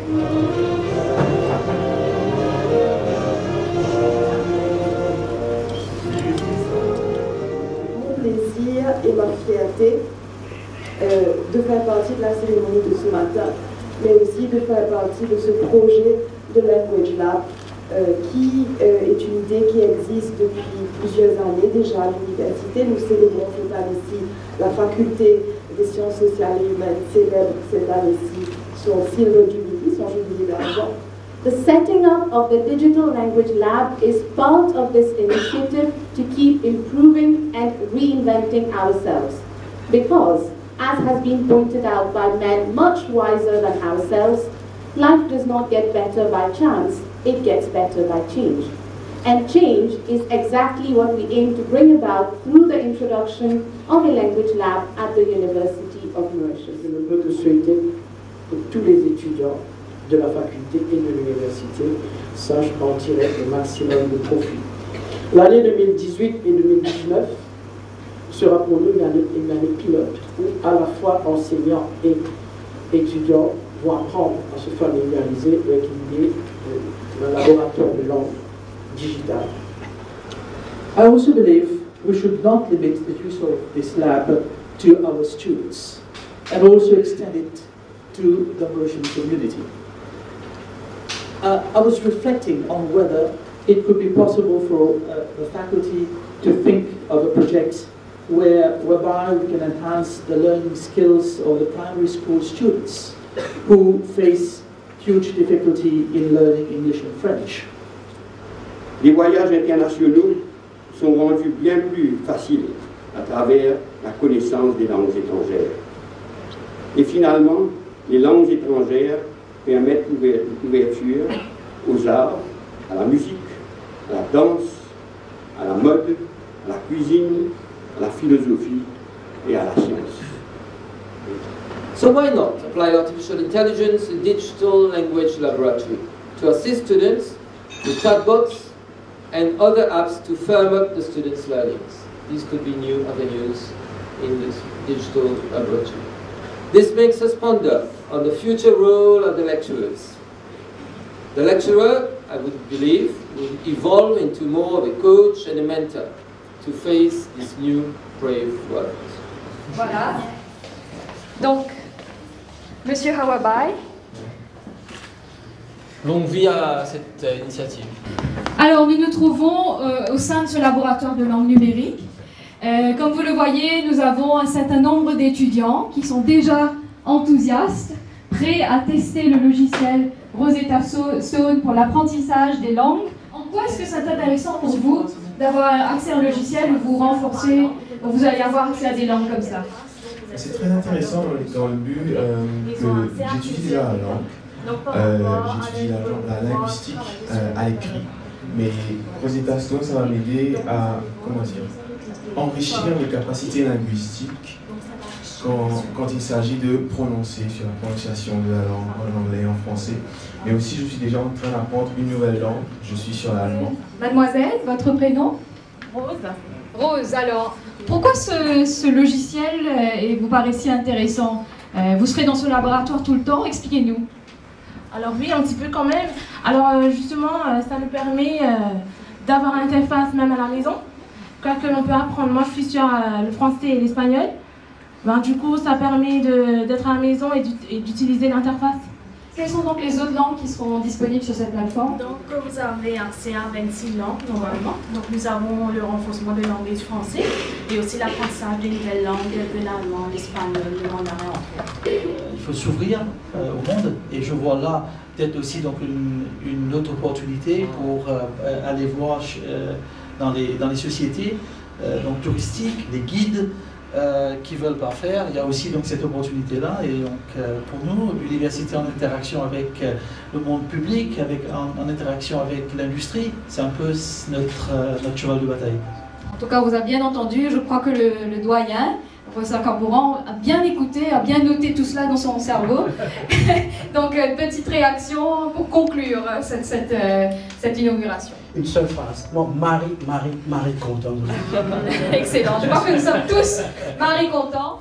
Plaisir et ma fierté de faire partie de la cérémonie de ce matin, mais aussi de faire partie de ce projet de Language Lab qui est une idée qui existe depuis plusieurs années déjà à l'université. Nous célébrons cette année-ci, la faculté des sciences sociales et humaines célèbre cette année-ci son silver jubilee, son jubilé d'argent. The setting up of the Digital Language Lab is part of this initiative to keep improving and reinventing ourselves. Because, as has been pointed out by men much wiser than ourselves, life does not get better by chance, it gets better by change. And change is exactly what we aim to bring about through the introduction of a language lab at the University of Mauritius. Je ne peux que souhaiter que tous les étudiants de la faculté et de l'université sachent en tirer le maximum de profit. L'année 2018 et 2019 sera pour nous une année pilote où à la fois enseignants et étudiants vont apprendre à se familiariser avec l'idée d'un laboratoire de langue digitale. I also believe we should not limit the use of this lab to our students and also extend it to the Mauritian community. I was reflecting on whether it could be possible for the faculty to think of a project whereby we can enhance the learning skills of the primary school students who face huge difficulty in learning English and French. Les voyages internationaux sont rendus bien plus faciles à travers la connaissance des langues étrangères. Et finalement, les langues étrangères permettent l'ouverture aux arts, à la musique, à la danse, à la mode, à la cuisine, à la philosophie et à la science. So why not apply artificial intelligence in digital language laboratory to assist students with chatbots and other apps to firm up the students' learnings? These could be new avenues in this digital laboratory. This makes us ponder on the future role of the lecturers. The lecturer, I would believe, will evolve into more of a coach and a mentor to face this new brave world. Voilà. Donc, Monsieur Hawabai. Longue vie à cette initiative. Alors, nous nous trouvons au sein de ce laboratoire de langue numérique. Comme vous le voyez, nous avons un certain nombre d'étudiants qui sont déjà enthousiastes, prêts à tester le logiciel Rosetta Stone pour l'apprentissage des langues. En quoi est-ce que c'est intéressant pour vous d'avoir accès à un logiciel où vous renforcez, où vous allez avoir accès à des langues comme ça? C'est très intéressant dans le but que j'étudie déjà la langue, j'étudie la linguistique à l'écrit, mais Rosetta Stone, ça va m'aider à, comment dire, enrichir mes capacités linguistiques quand il s'agit de prononcer, sur la prononciation de la langue en anglais et en français. Mais aussi, je suis déjà en train d'apprendre une nouvelle langue, je suis sur l'allemand. Mademoiselle, votre prénom? Rose. Rose, alors, pourquoi ce logiciel vous paraît si intéressant? Vous serez dans ce laboratoire tout le temps, expliquez-nous. Alors oui, un petit peu quand même. Alors justement, ça nous permet d'avoir une interface même à la maison, quoi que l'on peut apprendre. Moi, je suis sur le français et l'espagnol. Ben, du coup, ça permet d'être à la maison et d'utiliser l'interface. Quelles sont donc les autres langues qui seront disponibles sur cette plateforme? Donc, vous avez accès à 26 langues normalement. Donc, nous avons le renforcement de l'anglais et du français et aussi l'apprentissage des nouvelles langues, de l'allemand, l'espagnol, le mandarin, entre autres. Il faut s'ouvrir au monde et je vois là peut-être aussi donc une autre opportunité pour aller voir dans les sociétés donc touristiques, des guides qui veulent pas faire. Il y a aussi donc cette opportunité-là et donc pour nous, l'université en interaction avec le monde public, en interaction avec l'industrie, c'est un peu notre cheval de bataille. En tout cas, vous avez bien entendu, je crois que le doyen, le professeur Cambourand, a bien écouté, a bien noté tout cela dans son cerveau. Donc, petite réaction pour conclure cette inauguration. Une seule phrase. Bon, Marie content. Excellent. Je crois que nous sommes tous Marie contents.